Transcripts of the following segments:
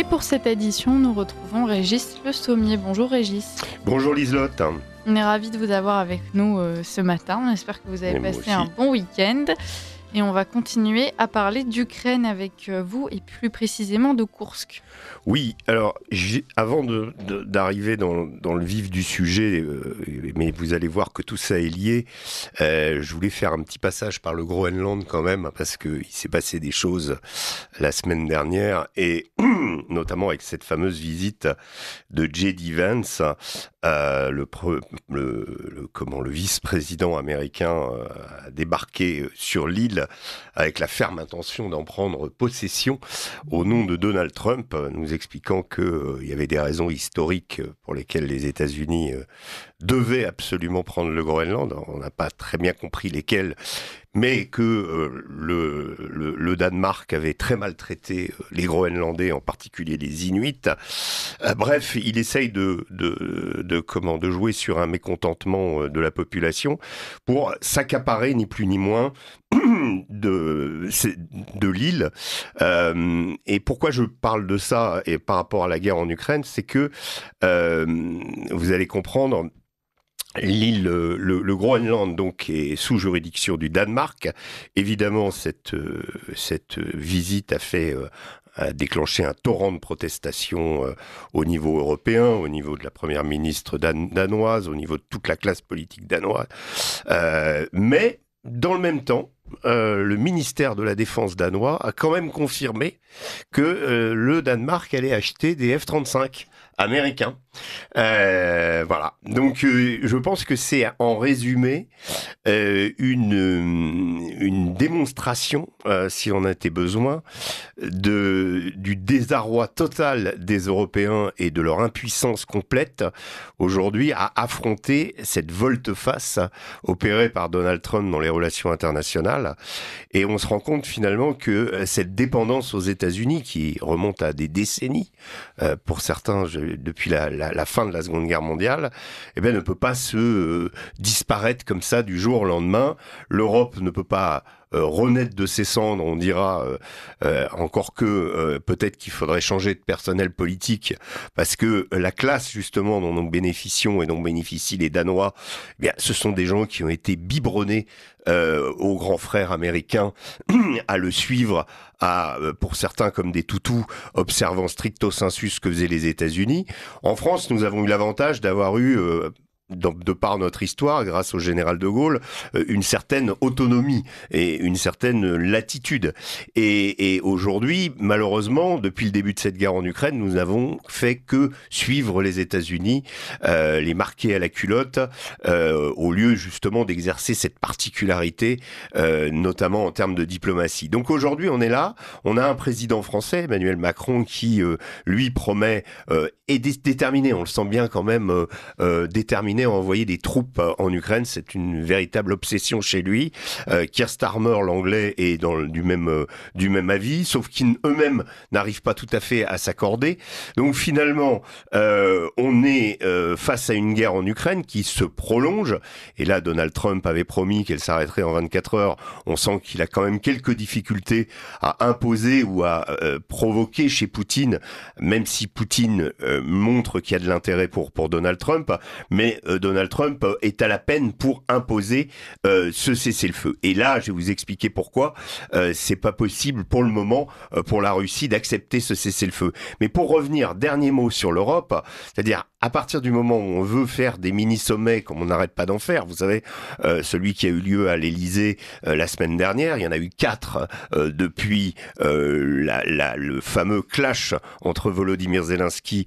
pour cette édition, nous retrouvons Régis Le Sommier. Bonjour Régis. Bonjour Liselotte. On est ravis de vous avoir avec nous ce matin. On espère que vous avez passé un bon week-end. Et on va continuer à parler d'Ukraine avec vous et plus précisément de Koursk. Oui, alors avant d'arriver dans le vif du sujet, mais vous allez voir que tout ça est lié, je voulais faire un petit passage par le Groenland quand même, parce qu'il s'est passé des choses la semaine dernière, et notamment avec cette fameuse visite de J.D. Vance, le vice-président américain a débarqué sur l'île avec la ferme intention d'en prendre possession au nom de Donald Trump, nous expliquant qu'il y avait des raisons historiques pour lesquelles les États-Unis devaient absolument prendre le Groenland. On n'a pas très bien compris lesquelles, mais que le Danemark avait très maltraité les Groenlandais, en particulier les Inuits. Bref, il essaye de jouer sur un mécontentement de la population pour s'accaparer ni plus ni moins de l'île. Et pourquoi je parle de ça et par rapport à la guerre en Ukraine, c'est que vous allez comprendre. L'île, le Groenland, donc, est sous juridiction du Danemark. Évidemment, cette visite a déclenché un torrent de protestations au niveau européen, au niveau de la première ministre danoise, au niveau de toute la classe politique danoise. Mais, dans le même temps, le ministère de la Défense danois a quand même confirmé que le Danemark allait acheter des F-35 américains. Voilà. Donc, je pense que c'est en résumé une démonstration, si on en était besoin, du désarroi total des Européens et de leur impuissance complète aujourd'hui à affronter cette volte-face opérée par Donald Trump dans les relations internationales. Et on se rend compte finalement que cette dépendance aux États-Unis, qui remonte à des décennies, pour certains depuis la fin de la Seconde Guerre mondiale, ne peut pas se disparaître comme ça du jour au lendemain. L'Europe ne peut pas renaître de ses cendres, on dira, encore que peut-être qu'il faudrait changer de personnel politique, parce que la classe justement dont nous bénéficions et dont bénéficient les Danois, ce sont des gens qui ont été biberonnés aux grands frères américains, à le suivre, pour certains comme des toutous, observant stricto sensu ce que faisaient les États-Unis. En France, nous avons eu l'avantage d'avoir eu de par notre histoire, grâce au général de Gaulle, une certaine autonomie et une certaine latitude. Et aujourd'hui, malheureusement, depuis le début de cette guerre en Ukraine, nous n'avons fait que suivre les États-Unis, les marquer à la culotte, au lieu justement d'exercer cette particularité, notamment en termes de diplomatie. Donc aujourd'hui, on est là, on a un président français, Emmanuel Macron, qui, lui, promet, est déterminé, on le sent bien quand même, déterminé à envoyer des troupes en Ukraine. C'est une véritable obsession chez lui. Keir Starmer, l'anglais, est du même avis, sauf qu'eux-mêmes n'arrivent pas tout à fait à s'accorder. Donc finalement, on est face à une guerre en Ukraine qui se prolonge. Et là, Donald Trump avait promis qu'elle s'arrêterait en 24 heures. On sent qu'il a quand même quelques difficultés à imposer ou à provoquer chez Poutine, même si Poutine montre qu'il y a de l'intérêt pour Donald Trump. Mais Donald Trump est à la peine pour imposer ce cessez-le-feu. Et là, je vais vous expliquer pourquoi c'est pas possible pour le moment pour la Russie d'accepter ce cessez-le-feu. Mais pour revenir, dernier mot sur l'Europe, c'est-à-dire à partir du moment où on veut faire des mini-sommets, comme on n'arrête pas d'en faire, vous savez, celui qui a eu lieu à l'Élysée la semaine dernière, il y en a eu 4 depuis le fameux clash entre Volodymyr Zelensky,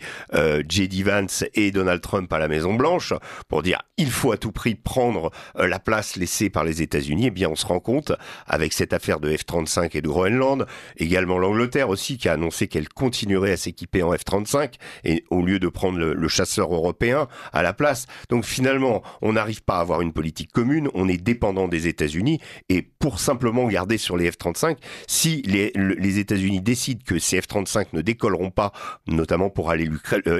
J.D. Vance et Donald Trump à la Maison-Blanche, pour dire il faut à tout prix prendre la place laissée par les États-Unis. Eh bien, on se rend compte, avec cette affaire de F-35 et de Groenland, également l'Angleterre aussi, qui a annoncé qu'elle continuerait à s'équiper en F-35, et au lieu de prendre le chasseur européen à la place. Donc finalement, on n'arrive pas à avoir une politique commune, on est dépendant des États-Unis, et pour simplement garder sur les F-35, si les États-Unis décident que ces F-35 ne décolleront pas, notamment pour aller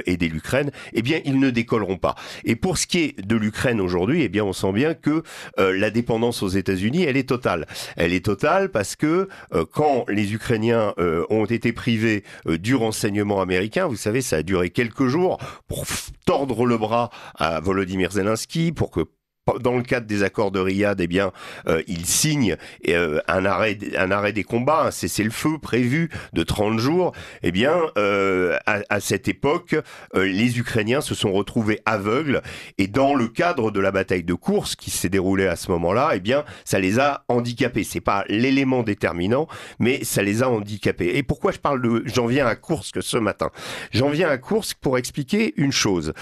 aider l'Ukraine, eh bien, ils ne décolleront pas. Et pour ce qui est de l'Ukraine aujourd'hui, eh bien, on sent bien que la dépendance aux États-Unis, elle est totale. Elle est totale parce que quand les Ukrainiens ont été privés du renseignement américain, vous savez, ça a duré quelques jours pour tordre le bras à Volodymyr Zelensky, pour que dans le cadre des accords de Riyad, eh bien, il signe un arrêt des combats, un cessez-le-feu prévu de 30 jours. Eh bien, à cette époque, les Ukrainiens se sont retrouvés aveugles, et dans le cadre de la bataille de Koursk qui s'est déroulée à ce moment-là, eh bien, ça les a handicapés. C'est pas l'élément déterminant, mais ça les a handicapés. Et pourquoi j'en viens à Koursk ce matin? J'en viens à Koursk pour expliquer une chose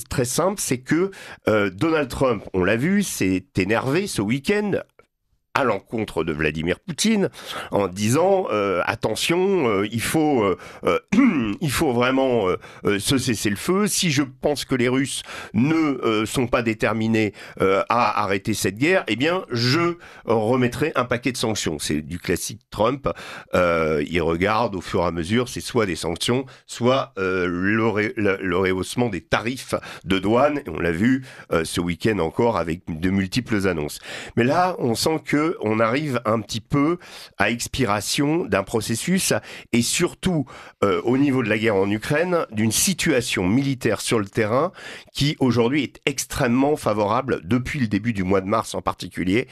très simple, c'est que Donald Trump, on l'a vu, s'est énervé ce week-end à l'encontre de Vladimir Poutine en disant attention, il faut vraiment se cesser le feu. Si je pense que les Russes ne sont pas déterminés à arrêter cette guerre, eh bien je remettrai un paquet de sanctions. C'est du classique Trump. Il regarde au fur et à mesure, c'est soit des sanctions, soit le rehaussement des tarifs de douane. Et on l'a vu ce week-end encore avec de multiples annonces. Mais là, on sent que on arrive un petit peu à expiration d'un processus, et surtout au niveau de la guerre en Ukraine, d'une situation militaire sur le terrain qui aujourd'hui est extrêmement favorable, depuis le début du mois de mars en particulier,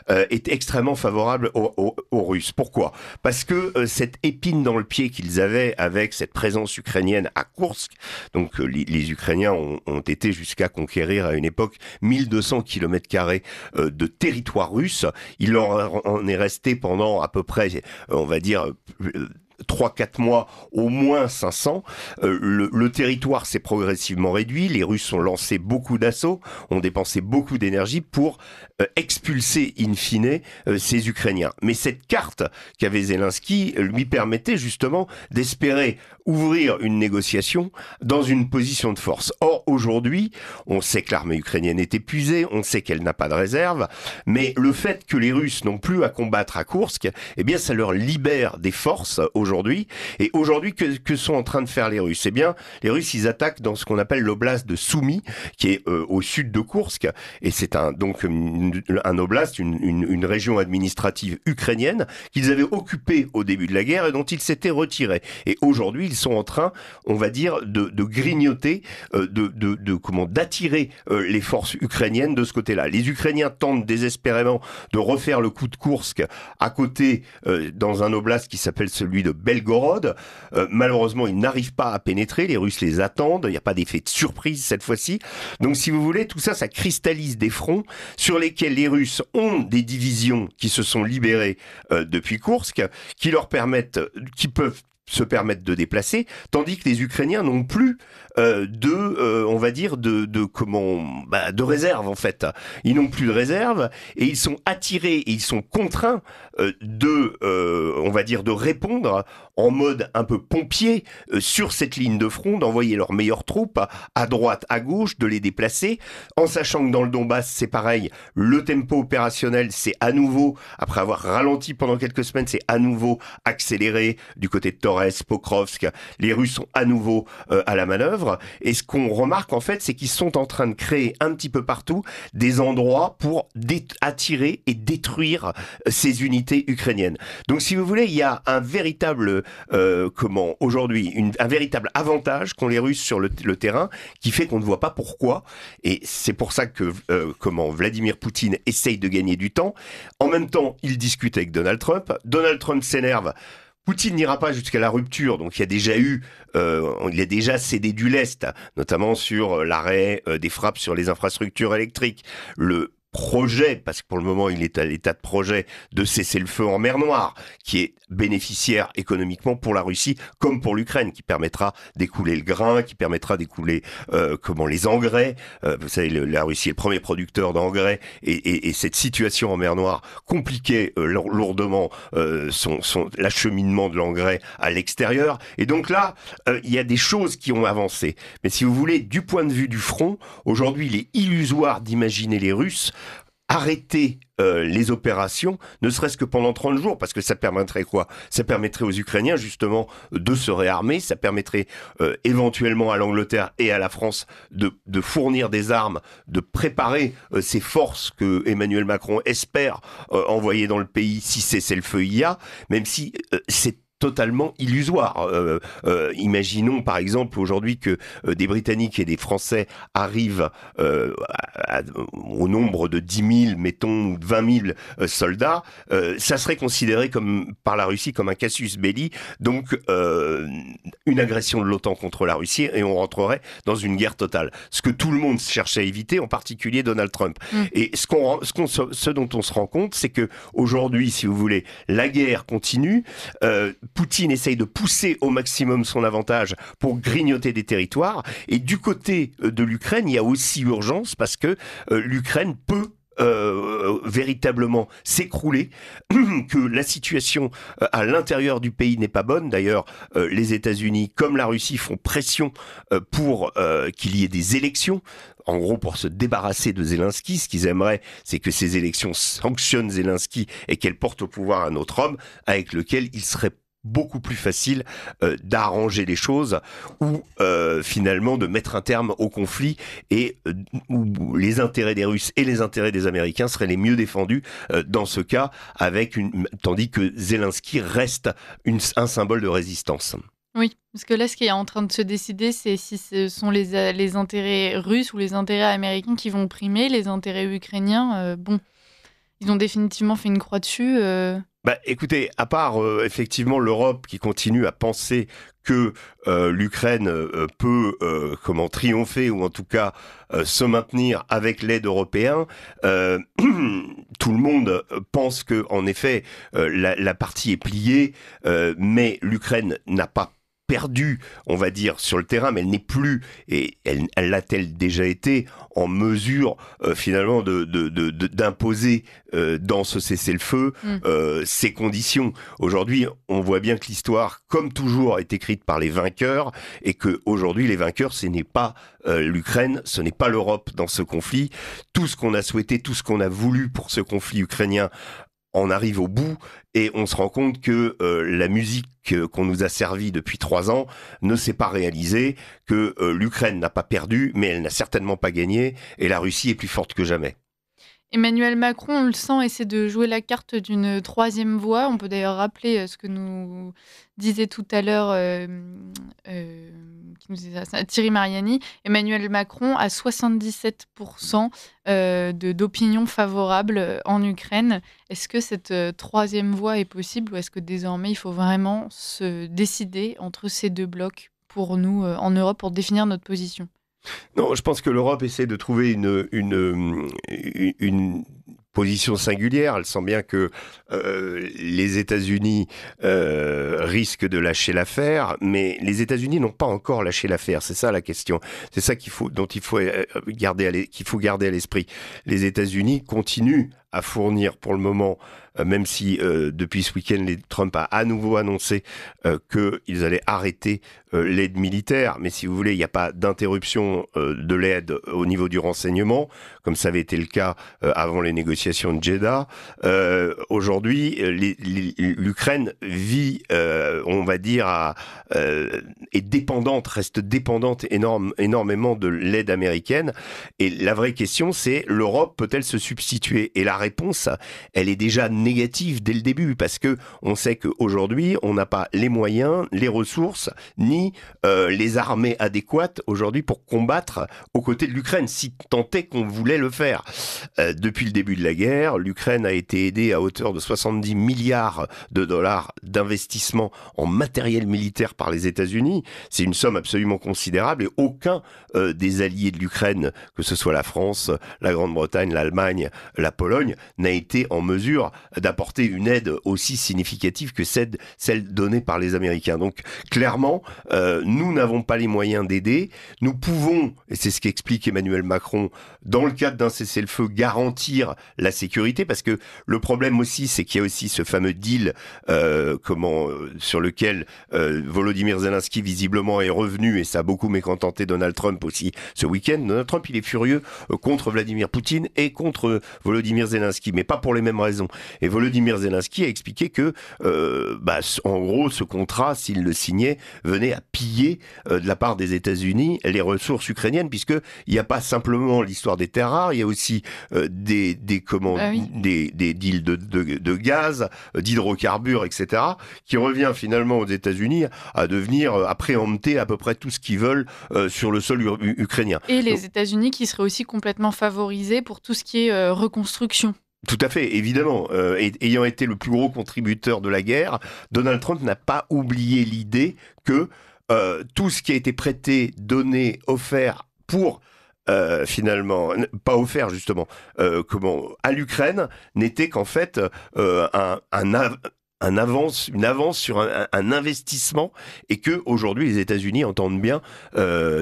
est extrêmement favorable aux Russes. Pourquoi? Parce que cette épine dans le pied qu'ils avaient avec cette présence ukrainienne à Koursk, donc les Ukrainiens ont été jusqu'à conquérir à une époque 1200 km² de territoire russe. Il leur en est resté pendant à peu près, on va dire, 3-4 mois, au moins 500. Le territoire s'est progressivement réduit. Les Russes ont lancé beaucoup d'assauts, ont dépensé beaucoup d'énergie pour expulser in fine ces Ukrainiens. Mais cette carte qu'avait Zelensky lui permettait justement d'espérer ouvrir une négociation dans une position de force. Or, aujourd'hui, on sait que l'armée ukrainienne est épuisée, on sait qu'elle n'a pas de réserve, mais le fait que les Russes n'ont plus à combattre à Koursk, eh bien, ça leur libère des forces aujourd'hui. Et aujourd'hui, que sont en train de faire les Russes? Eh bien, les Russes, ils attaquent dans ce qu'on appelle l'oblast de Soumy, qui est au sud de Koursk, et c'est donc un oblast, une région administrative ukrainienne qu'ils avaient occupée au début de la guerre et dont ils s'étaient retirés. Et aujourd'hui, ils sont en train, on va dire, de grignoter, d'attirer les forces ukrainiennes de ce côté-là. Les Ukrainiens tentent désespérément de refaire le coup de Koursk à côté, dans un oblast qui s'appelle celui de Belgorod. Malheureusement, ils n'arrivent pas à pénétrer, les Russes les attendent, il n'y a pas d'effet de surprise cette fois-ci. Donc si vous voulez, tout ça, ça cristallise des fronts sur lesquels les Russes ont des divisions qui se sont libérées depuis Koursk, qui peuvent se permettre de déplacer, tandis que les Ukrainiens n'ont plus de réserve en fait. Ils n'ont plus de réserve et ils sont attirés et ils sont contraints de répondre en mode un peu pompier sur cette ligne de front, d'envoyer leurs meilleures troupes à droite, à gauche, de les déplacer, en sachant que dans le Donbass, c'est pareil, le tempo opérationnel, c'est à nouveau, après avoir ralenti pendant quelques semaines, c'est à nouveau accéléré du côté de Torres, Pokrovsk, les Russes sont à nouveau à la manœuvre, et ce qu'on remarque en fait, c'est qu'ils sont en train de créer un petit peu partout des endroits pour attirer et détruire ces unités ukrainiennes. Donc si vous voulez, il y a un véritable un véritable avantage qu'ont les Russes sur le terrain, qui fait qu'on ne voit pas pourquoi, et c'est pour ça que Vladimir Poutine essaye de gagner du temps. En même temps, il discute avec Donald Trump. Donald Trump s'énerve. Poutine n'ira pas jusqu'à la rupture, donc il a déjà cédé du lest, notamment sur l'arrêt des frappes sur les infrastructures électriques. Le projet, parce que pour le moment il est à l'état de projet de cesser le feu en mer Noire, qui est bénéficiaire économiquement pour la Russie comme pour l'Ukraine, qui permettra d'écouler le grain, qui permettra d'écouler les engrais. Vous savez, la Russie est le premier producteur d'engrais, et cette situation en mer Noire compliquait lourdement l'acheminement de l'engrais à l'extérieur. Et donc là, il y a des choses qui ont avancé. Mais si vous voulez, du point de vue du front, aujourd'hui il est illusoire d'imaginer les Russes arrêter les opérations, ne serait-ce que pendant 30 jours, parce que ça permettrait quoi? Ça permettrait aux Ukrainiens justement de se réarmer, ça permettrait éventuellement à l'Angleterre et à la France de fournir des armes, de préparer ces forces que Emmanuel Macron espère envoyer dans le pays si cessez-le-feu il y a, même si c'est totalement illusoire. Imaginons par exemple aujourd'hui que des Britanniques et des Français arrivent au nombre de 10 000, mettons, ou de 20 000 soldats, ça serait considéré par la Russie comme un casus belli, donc une agression de l'OTAN contre la Russie, et on rentrerait dans une guerre totale. Ce que tout le monde cherche à éviter, en particulier Donald Trump. Et ce dont on se rend compte, c'est que aujourd'hui, si vous voulez, la guerre continue. Poutine essaye de pousser au maximum son avantage pour grignoter des territoires. Et du côté de l'Ukraine, il y a aussi urgence parce que l'Ukraine peut véritablement s'écrouler, que la situation à l'intérieur du pays n'est pas bonne. D'ailleurs, les États-Unis comme la Russie font pression pour qu'il y ait des élections. En gros, pour se débarrasser de Zelensky, ce qu'ils aimeraient, c'est que ces élections sanctionnent Zelensky et qu'elles portent au pouvoir un autre homme avec lequel il serait beaucoup plus facile d'arranger les choses ou finalement de mettre un terme au conflit et où les intérêts des Russes et les intérêts des Américains seraient les mieux défendus dans ce cas, tandis que Zelensky reste un symbole de résistance. Oui, parce que là, ce qui est en train de se décider, c'est si ce sont les intérêts russes ou les intérêts américains qui vont primer, les intérêts ukrainiens. Ils ont définitivement fait une croix dessus. Écoutez, à part effectivement l'Europe qui continue à penser que l'Ukraine peut triompher ou en tout cas se maintenir avec l'aide européenne, tout le monde pense que en effet la partie est pliée, mais l'Ukraine n'a pas perdu, on va dire, sur le terrain, mais elle n'est plus, et elle l'a-t-elle déjà été, en mesure finalement d'imposer dans ce cessez-le-feu ces conditions. Aujourd'hui, on voit bien que l'histoire, comme toujours, est écrite par les vainqueurs, et que aujourd'hui, les vainqueurs, ce n'est pas l'Ukraine, ce n'est pas l'Europe dans ce conflit. Tout ce qu'on a souhaité, tout ce qu'on a voulu pour ce conflit ukrainien, on arrive au bout et on se rend compte que la musique qu'on nous a servie depuis 3 ans ne s'est pas réalisée, que l'Ukraine n'a pas perdu, mais elle n'a certainement pas gagné, et la Russie est plus forte que jamais. Emmanuel Macron, on le sent, essaie de jouer la carte d'une troisième voie. On peut d'ailleurs rappeler ce que nous disait tout à l'heure Thierry Mariani. Emmanuel Macron a 77% d'opinion favorable en Ukraine. Est-ce que cette troisième voie est possible, ou est-ce que désormais il faut vraiment se décider entre ces deux blocs pour nous en Europe pour définir notre position ? Non, je pense que l'Europe essaie de trouver une position singulière. Elle sent bien que les États-Unis risquent de lâcher l'affaire, mais les États-Unis n'ont pas encore lâché l'affaire. C'est ça la question. C'est ça qu'il faut garder à l'esprit. Les États-Unis continuent à fournir pour le moment, même si depuis ce week-end, Trump a à nouveau annoncé qu'ils allaient arrêter l'aide militaire. Mais si vous voulez, il n'y a pas d'interruption de l'aide au niveau du renseignement, comme ça avait été le cas avant les négociations de Jeddah. Aujourd'hui, l'Ukraine vit, on va dire, reste dépendante énormément de l'aide américaine. Et la vraie question, c'est l'Europe peut-elle se substituer ? Et la réponse, elle est déjà négative dès le début, parce que on sait qu'aujourd'hui, on n'a pas les moyens, les ressources, ni les armées adéquates aujourd'hui pour combattre aux côtés de l'Ukraine, si tant est qu'on voulait le faire. Depuis le début de la guerre, l'Ukraine a été aidée à hauteur de 70 milliards de dollars d'investissement en matériel militaire par les États-Unis. C'est une somme absolument considérable, et aucun des alliés de l'Ukraine, que ce soit la France, la Grande-Bretagne, l'Allemagne, la Pologne, Pologne n'a été en mesure d'apporter une aide aussi significative que celle donnée par les Américains. Donc clairement, nous n'avons pas les moyens d'aider. Nous pouvons, et c'est ce qu'explique Emmanuel Macron, dans le cadre d'un cessez-le-feu, garantir la sécurité, parce que le problème aussi, c'est qu'il y a aussi ce fameux deal sur lequel Volodymyr Zelensky visiblement est revenu, et ça a beaucoup mécontenté Donald Trump aussi ce week-end. Donald Trump, il est furieux contre Vladimir Poutine et contre Volodymyr Zelensky, mais pas pour les mêmes raisons. Et Volodymyr Zelensky a expliqué que, en gros, ce contrat, s'il le signait, venait à piller de la part des États-Unis les ressources ukrainiennes, puisqu'il n'y a pas simplement l'histoire des terres rares, il y a aussi des deals de gaz, d'hydrocarbures, etc., qui revient finalement aux États-Unis à préempter à peu près tout ce qu'ils veulent sur le sol ukrainien. Et les États-Unis qui seraient aussi complètement favorisés pour tout ce qui est reconstruction. Tout à fait, évidemment. Ayant été le plus gros contributeur de la guerre, Donald Trump n'a pas oublié l'idée que tout ce qui a été prêté, donné, offert pour... finalement, pas offert justement, à l'Ukraine, n'était qu'en fait une avance sur un investissement, et que aujourd'hui les États-Unis entendent bien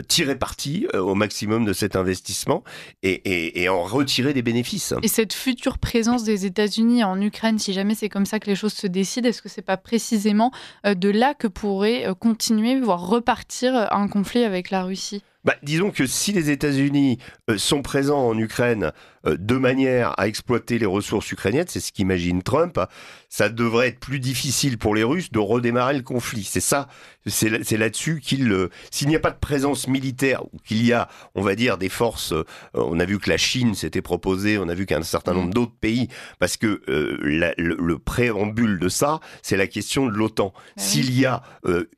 tirer parti au maximum de cet investissement et en retirer des bénéfices. Et cette future présence des États-Unis en Ukraine, si jamais c'est comme ça que les choses se décident, est-ce que c'est pas précisément de là que pourrait continuer, voire repartir un conflit avec la Russie ? Disons que si les États-Unis sont présents en Ukraine de manière à exploiter les ressources ukrainiennes, c'est ce qu'imagine Trump, ça devrait être plus difficile pour les Russes de redémarrer le conflit. C'est ça, c'est là-dessus s'il n'y a pas de présence militaire, ou qu'il y a, on va dire, des forces, on a vu que la Chine s'était proposée, on a vu qu'un certain nombre d'autres pays, parce que le préambule de ça, c'est la question de l'OTAN. S'il y a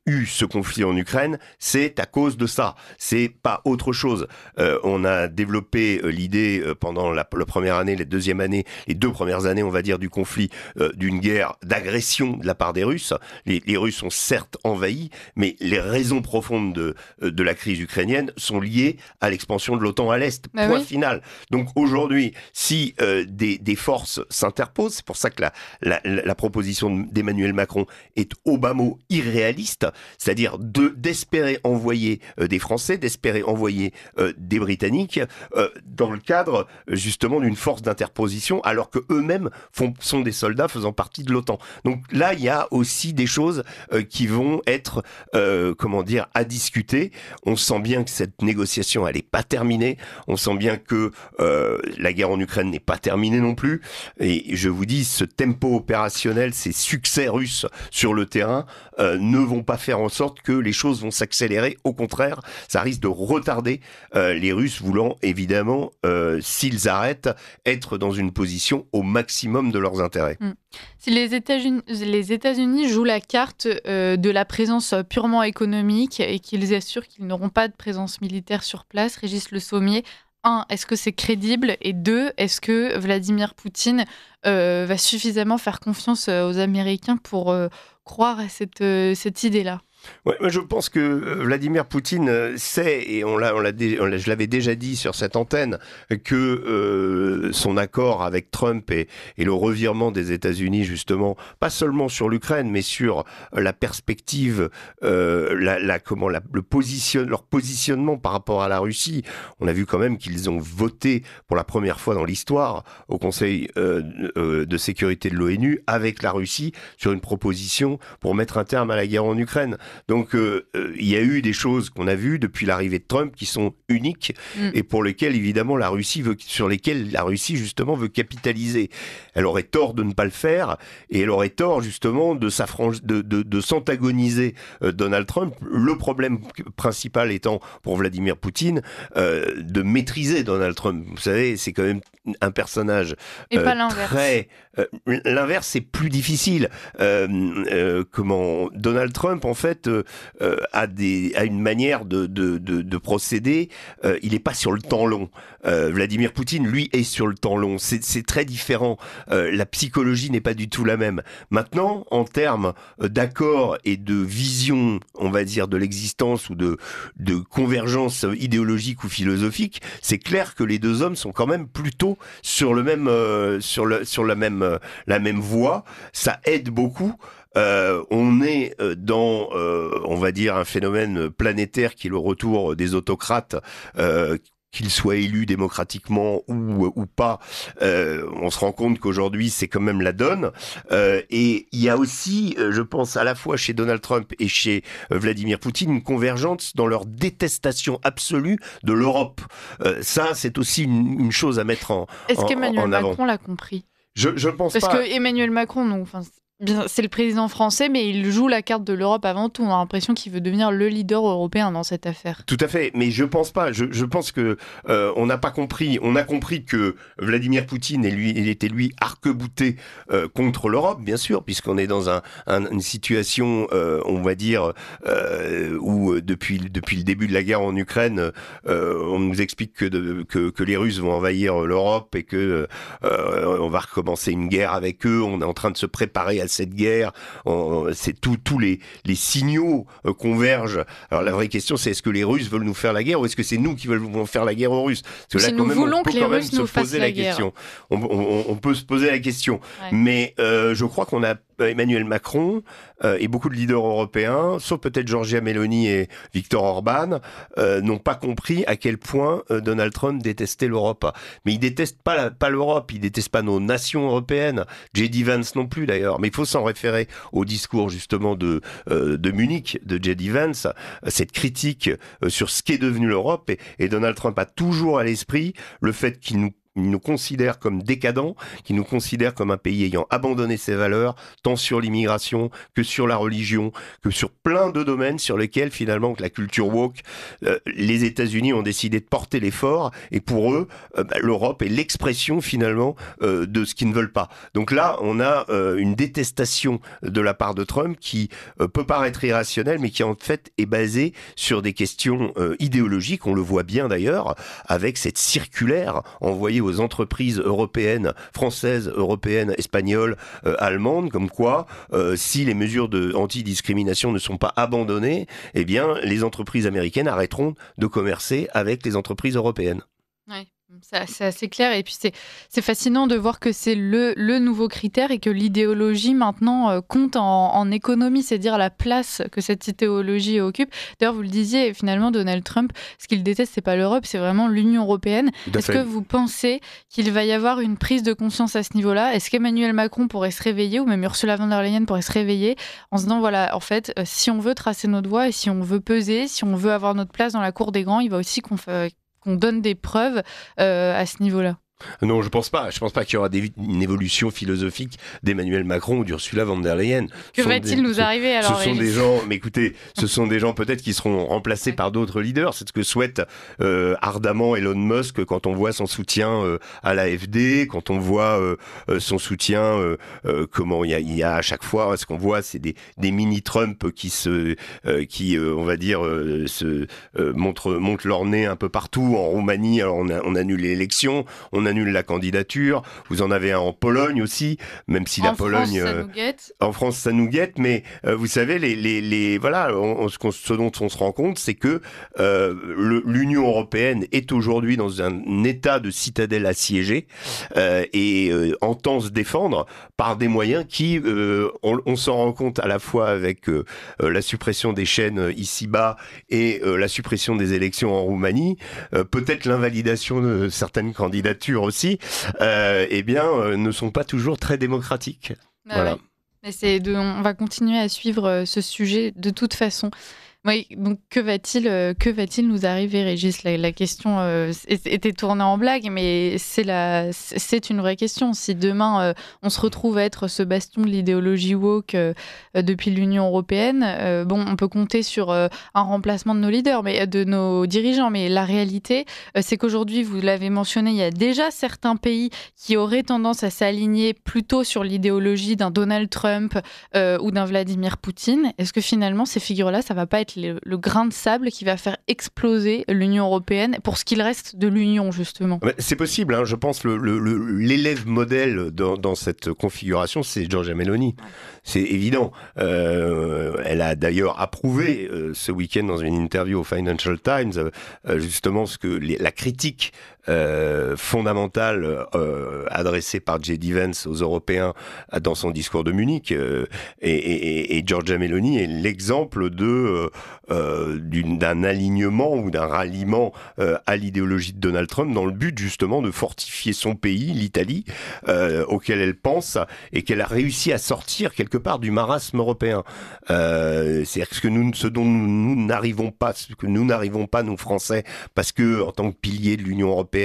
eu ce conflit en Ukraine, c'est à cause de ça. C'est pas autre chose. On a développé l'idée pendant la première année, la deuxième année, les 2 premières années, on va dire, du conflit, d'une guerre d'agression de la part des Russes. Les Russes ont certes envahi, mais les raisons profondes de la crise ukrainienne sont liées à l'expansion de l'OTAN à l'Est. Point final. Donc aujourd'hui, si des forces s'interposent, c'est pour ça que la proposition d'Emmanuel Macron est au bas mot irréaliste, c'est-à-dire d'espérer envoyer des Français, d'espérer envoyer des Britanniques dans le cadre justement d'une force d'interposition, alors que eux-mêmes sont des soldats faisant partie de l'OTAN. Donc là, il y a aussi des choses qui vont être, à discuter. On sent bien que cette négociation, elle n'est pas terminée. On sent bien que la guerre en Ukraine n'est pas terminée non plus. Et je vous dis, ce tempo opérationnel, ces succès russes sur le terrain ne vont pas faire en sorte que les choses vont s'accélérer. Au contraire, ça risque de retarder les Russes voulant évidemment, s'ils arrêtent, être dans une position au maximum de leurs intérêts. Si les États-Unis jouent la carte de la présence purement économique et qu'ils assurent qu'ils n'auront pas de présence militaire sur place, Régis Le Sommier, 1, est-ce que c'est crédible ? Et 2, est-ce que Vladimir Poutine va suffisamment faire confiance aux Américains pour croire à cette idée-là ? Ouais, je pense que Vladimir Poutine sait, et je l'avais déjà dit sur cette antenne, que son accord avec Trump et le revirement des États-Unis, justement, pas seulement sur l'Ukraine, mais sur la perspective, leur positionnement par rapport à la Russie. On a vu quand même qu'ils ont voté pour la première fois dans l'histoire au Conseil de sécurité de l'ONU avec la Russie sur une proposition pour mettre un terme à la guerre en Ukraine. Donc il y a eu des choses qu'on a vues depuis l'arrivée de Trump qui sont uniques et pour lesquelles évidemment sur lesquelles la Russie justement veut capitaliser. Elle aurait tort de ne pas le faire et elle aurait tort justement de s'antagoniser Donald Trump. Le problème principal étant pour Vladimir Poutine de maîtriser Donald Trump. Vous savez, c'est quand même un personnage très L'inverse, c'est plus difficile. Donald Trump, en fait, a une manière de procéder. Il n'est pas sur le temps long. Vladimir Poutine, lui, est sur le temps long. C'est très différent. La psychologie n'est pas du tout la même. Maintenant, en termes d'accord et de vision, on va dire, de l'existence ou de convergence idéologique ou philosophique, c'est clair que les deux hommes sont quand même plutôt sur le même, sur la même voie. Ça aide beaucoup. On est dans, on va dire, un phénomène planétaire qui est le retour des autocrates. Qu'ils soient élus démocratiquement ou pas, on se rend compte qu'aujourd'hui c'est quand même la donne. Et il y a aussi, je pense, à la fois chez Donald Trump et chez Vladimir Poutine, une convergence dans leur détestation absolue de l'Europe. Ça, c'est aussi une chose à mettre en avant. Est-ce qu'Emmanuel Macron l'a compris ? Je pense pas. Parce que Emmanuel Macron, non, enfin, c'est le président français, mais il joue la carte de l'Europe avant tout. On a l'impression qu'il veut devenir le leader européen dans cette affaire. Tout à fait, mais je pense pas. Je pense que on n'a pas compris. On a compris que Vladimir Poutine il était arc-bouté contre l'Europe, bien sûr, puisqu'on est dans une situation, on va dire, où depuis le début de la guerre en Ukraine, on nous explique que les Russes vont envahir l'Europe et que on va recommencer une guerre avec eux. On est en train de se préparer à cette guerre, c'est tous les signaux convergent. Alors la vraie question, c'est est-ce que les Russes veulent nous faire la guerre ou est-ce que c'est nous qui veulent faire la guerre aux Russes? Parce que là, nous voulons que les Russes nous fassent la guerre. On peut se poser la question. Ouais. Mais je crois qu'on a Emmanuel Macron et beaucoup de leaders européens, sauf peut-être Giorgia Meloni et Viktor Orban, n'ont pas compris à quel point Donald Trump détestait l'Europe. Mais il déteste pas l'Europe, il déteste pas nos nations européennes, J.D. Vance non plus d'ailleurs. Mais il faut s'en référer au discours justement de Munich, de J.D. Vance, cette critique sur ce qu'est devenu l'Europe. Et Donald Trump a toujours à l'esprit le fait qu'il nous considère comme décadents, qui nous considère comme un pays ayant abandonné ses valeurs, tant sur l'immigration que sur la religion, que sur plein de domaines sur lesquels finalement la culture woke, les États-Unis ont décidé de porter l'effort, et pour eux, l'Europe est l'expression finalement de ce qu'ils ne veulent pas. Donc là, on a une détestation de la part de Trump qui peut paraître irrationnelle, mais qui en fait est basée sur des questions idéologiques. On le voit bien d'ailleurs avec cette circulaire envoyée aux entreprises européennes, françaises, européennes, espagnoles, allemandes, comme quoi, si les mesures anti-discrimination ne sont pas abandonnées, eh bien, les entreprises américaines arrêteront de commercer avec les entreprises européennes. Ouais. C'est assez clair et puis c'est fascinant de voir que c'est le nouveau critère et que l'idéologie maintenant compte en économie, c'est dire la place que cette idéologie occupe. D'ailleurs, vous le disiez, finalement, Donald Trump, ce qu'il déteste, c'est pas l'Europe, c'est vraiment l'Union européenne. Est-ce que vous pensez qu'il va y avoir une prise de conscience à ce niveau-là? Est-ce qu'Emmanuel Macron pourrait se réveiller ou même Ursula von der Leyen pourrait se réveiller en se disant, voilà, en fait, si on veut tracer notre voie et si on veut peser, si on veut avoir notre place dans la cour des grands, il va aussi qu'on donne des preuves à ce niveau-là. Non, je pense pas. Je pense pas qu'il y aura une évolution philosophique d'Emmanuel Macron ou d'Ursula von der Leyen. Que va-t-il nous arriver alors? Ce sont des gens, mais écoutez, ce sont des gens peut-être qui seront remplacés par d'autres leaders. C'est ce que souhaite ardemment Elon Musk quand on voit son soutien à l'AfD, quand on voit son soutien, comment il y a à chaque fois, ce qu'on voit, c'est des mini-Trump qui on va dire, montrent leur nez un peu partout. En Roumanie, alors on annule l'élection, on annule la candidature. Vous en avez un en Pologne aussi, même si la Pologne... Ça nous guette. En France, ça nous guette, mais vous savez, voilà, ce dont on se rend compte, c'est que l'Union européenne est aujourd'hui dans un état de citadelle assiégée et entend se défendre par des moyens qui, on s'en rend compte à la fois avec la suppression des chaînes ici-bas et la suppression des élections en Roumanie, peut-être l'invalidation de certaines candidatures aussi, ne sont pas toujours très démocratiques. Voilà. Ouais. On va continuer à suivre ce sujet de toute façon. Oui, donc que va-t-il nous arriver, Régis? La question était tournée en blague, mais c'est une vraie question. Si demain on se retrouve à être ce bastion de l'idéologie woke depuis l'Union européenne, bon, on peut compter sur un remplacement de nos leaders, mais de nos dirigeants. Mais la réalité, c'est qu'aujourd'hui, vous l'avez mentionné, il y a déjà certains pays qui auraient tendance à s'aligner plutôt sur l'idéologie d'un Donald Trump ou d'un Vladimir Poutine. Est-ce que finalement, ces figures-là, ça va pas être le grain de sable qui va faire exploser l'Union européenne pour ce qu'il reste de l'Union, justement? C'est possible, hein. Je pense l'élève modèle dans cette configuration, c'est Giorgia Meloni. C'est évident. Elle a d'ailleurs approuvé ce week-end dans une interview au Financial Times justement ce que la critique fondamentale adressée par J.D. Vance aux Européens dans son discours de Munich. Et Giorgia Meloni est l'exemple d'un alignement ou d'un ralliement à l'idéologie de Donald Trump dans le but justement de fortifier son pays, l'Italie, auquel elle pense et qu'elle a réussi à sortir quelque part du marasme européen. C'est-à-dire ce dont nous n'arrivons pas, nous Français, parce que en tant que pilier de l'Union européenne,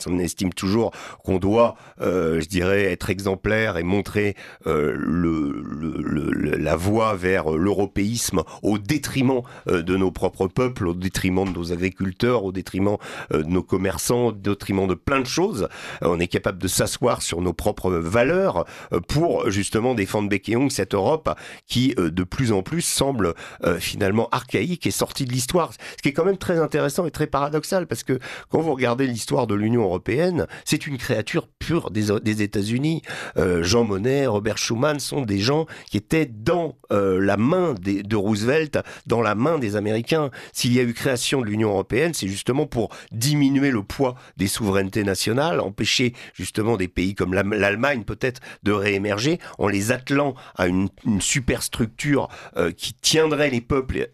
on estime toujours qu'on doit, je dirais, être exemplaire et montrer la voie vers l'européisme au détriment de nos propres peuples, au détriment de nos agriculteurs, au détriment de nos commerçants, au détriment de plein de choses. On est capable de s'asseoir sur nos propres valeurs pour justement défendre bec et ongle cette Europe qui de plus en plus semble finalement archaïque et sortie de l'histoire. Ce qui est quand même très intéressant et très paradoxal, parce que quand vous regardez l'histoire de l'Union européenne, c'est une créature pure des États-Unis. Jean Monnet, Robert Schuman sont des gens qui étaient dans la main de Roosevelt, dans la main des Américains. S'il y a eu création de l'Union européenne, c'est justement pour diminuer le poids des souverainetés nationales, empêcher justement des pays comme l'Allemagne peut-être de réémerger en les attelant à une superstructure qui tiendrait les peuples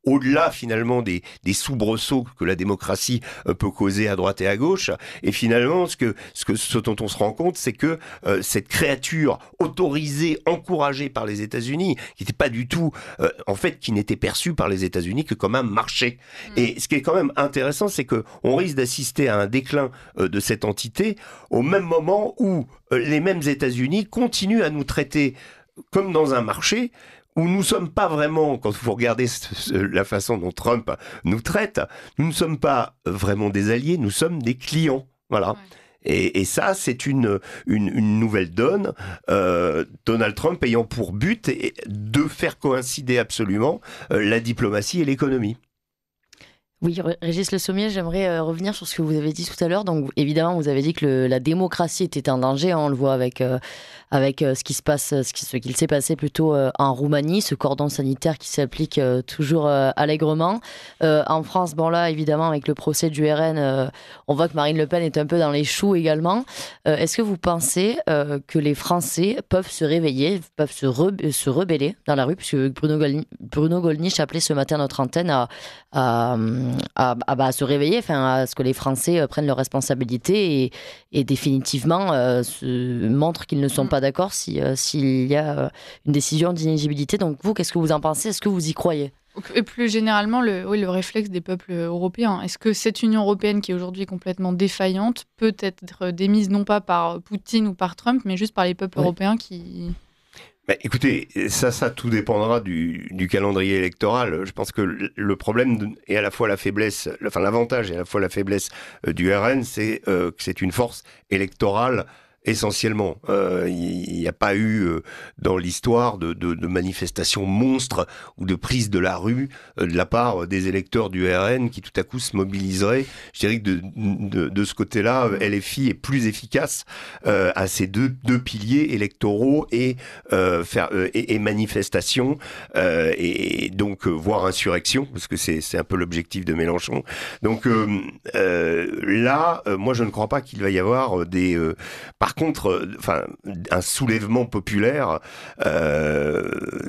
au-delà finalement des soubresauts que la démocratie peut causer à droite et à gauche. Et finalement, ce dont on se rend compte, c'est que cette créature autorisée, encouragée par les États-Unis, qui n'était pas du tout, en fait, qui n'était perçue par les États-Unis que comme un marché. Et ce qui est quand même intéressant, c'est que on risque d'assister à un déclin de cette entité au même moment où les mêmes États-Unis continuent à nous traiter comme dans un marché, où nous ne sommes pas vraiment, quand vous regardez la façon dont Trump nous traite, nous ne sommes pas vraiment des alliés, nous sommes des clients. Voilà. Ouais. Et ça, c'est une nouvelle donne. Donald Trump ayant pour but de faire coïncider absolument la diplomatie et l'économie. Oui, Régis Le Sommier, j'aimerais revenir sur ce que vous avez dit tout à l'heure. Donc, évidemment, vous avez dit que la démocratie était en danger. On le voit avec ce qu'il s'est passé plutôt en Roumanie, ce cordon sanitaire qui s'applique toujours allègrement. En France, bon là, évidemment, avec le procès du RN, on voit que Marine Le Pen est un peu dans les choux également. Est-ce que vous pensez que les Français peuvent se réveiller, peuvent se rebeller dans la rue, puisque Bruno Gollnisch appelait ce matin notre antenne à se réveiller, à ce que les Français prennent leurs responsabilités et définitivement montrent qu'ils ne sont pas d'accord s'il y a une décision d'inéligibilité. Donc vous, qu'est-ce que vous en pensez? Est-ce que vous y croyez? Et plus généralement, le réflexe des peuples européens. Est-ce que cette Union européenne, qui est aujourd'hui complètement défaillante, peut être démise non pas par Poutine ou par Trump, mais juste par les peuples européens qui... Écoutez, ça tout dépendra du calendrier électoral. Je pense que le problème est à la fois la faiblesse, enfin l'avantage et à la fois la faiblesse du RN, c'est que c'est une force électorale essentiellement. Il n'y a pas eu dans l'histoire de manifestations monstres ou de prise de la rue de la part des électeurs du RN qui tout à coup se mobiliseraient. Je dirais que de ce côté-là, LFI est plus efficace à ces deux piliers électoraux et manifestations et donc voire insurrection, parce que c'est un peu l'objectif de Mélenchon. Donc là, moi je ne crois pas qu'il va y avoir par contre, un soulèvement populaire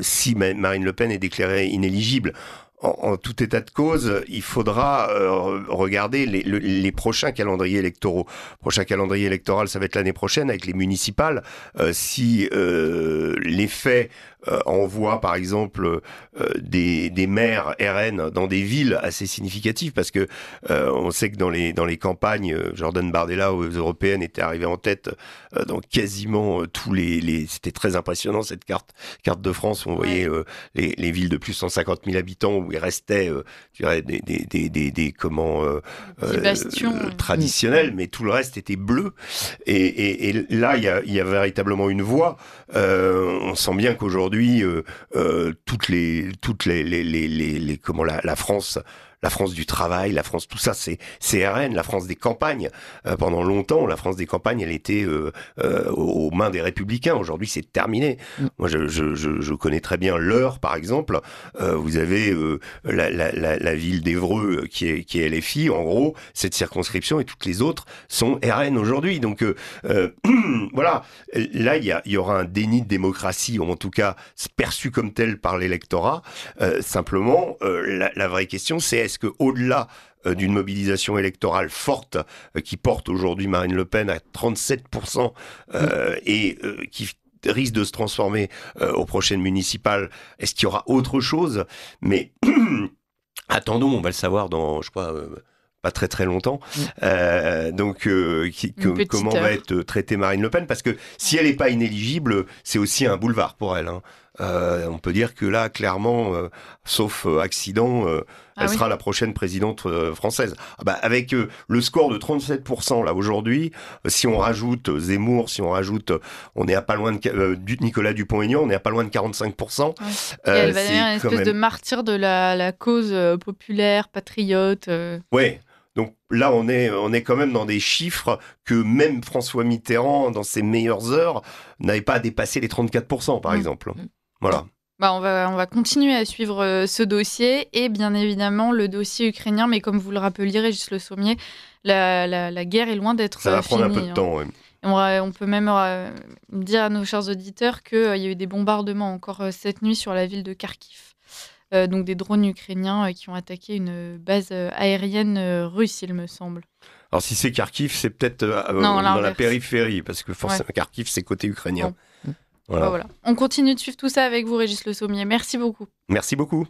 si Marine Le Pen est déclarée inéligible. en tout état de cause, il faudra regarder les prochains calendriers électoraux. Prochain calendrier électoral, ça va être l'année prochaine avec les municipales. Si l'effet envoie par exemple des maires RN dans des villes assez significatives, parce que on sait que dans les campagnes, Jordan Bardella aux européennes était arrivé en tête dans quasiment tous c'était très impressionnant cette carte de France où on voyait les villes de plus de 150 000 habitants où il restait je dirais des bastions traditionnels, mais tout le reste était bleu, et là il y a véritablement une voie. On sent bien qu'aujourd'hui toutes les la France du travail, la France, tout ça, c'est RN, la France des campagnes. Pendant longtemps, la France des campagnes, elle était aux mains des Républicains. Aujourd'hui, c'est terminé. Moi, je connais très bien l'Eure, par exemple. Vous avez la ville d'Évreux qui est LFI. En gros, cette circonscription et toutes les autres sont RN aujourd'hui. Donc, voilà. Là, il y aura un déni de démocratie, ou en tout cas perçu comme tel par l'électorat. Simplement, la vraie question, c'est est-ce qu'au-delà d'une mobilisation électorale forte qui porte aujourd'hui Marine Le Pen à 37% et qui risque de se transformer aux prochaines municipales, est-ce qu'il y aura autre chose? Mais attendons, on va le savoir dans, je crois... pas très très longtemps. Donc, comment va être traitée Marine Le Pen? Parce que si elle n'est pas inéligible, c'est aussi un boulevard pour elle. On peut dire que là, clairement, sauf accident, elle sera la prochaine présidente française. Avec le score de 37% là aujourd'hui, si on rajoute Zemmour, si on rajoute, on est à pas loin de Nicolas Dupont-Aignan, on est à pas loin de 45%. Et elle va devenir une espèce de martyr de la cause populaire, patriote. Ouais. Donc là, on est quand même dans des chiffres que même François Mitterrand, dans ses meilleures heures, n'avait pas dépassé les 34%, par exemple. Voilà. On va continuer à suivre ce dossier et bien évidemment le dossier ukrainien, mais comme vous le rappeliez, Régis Le Sommier, la guerre est loin d'être finie. Ça va prendre un peu de temps, oui. On peut même dire à nos chers auditeurs qu'il y a eu des bombardements encore cette nuit sur la ville de Kharkiv. Donc des drones ukrainiens qui ont attaqué une base aérienne russe, il me semble. Alors si c'est Kharkiv, c'est peut-être dans la périphérie, parce que forcément Kharkiv, c'est côté ukrainien. Bon. Voilà. On continue de suivre tout ça avec vous, Régis Le Sommier. Merci beaucoup. Merci beaucoup.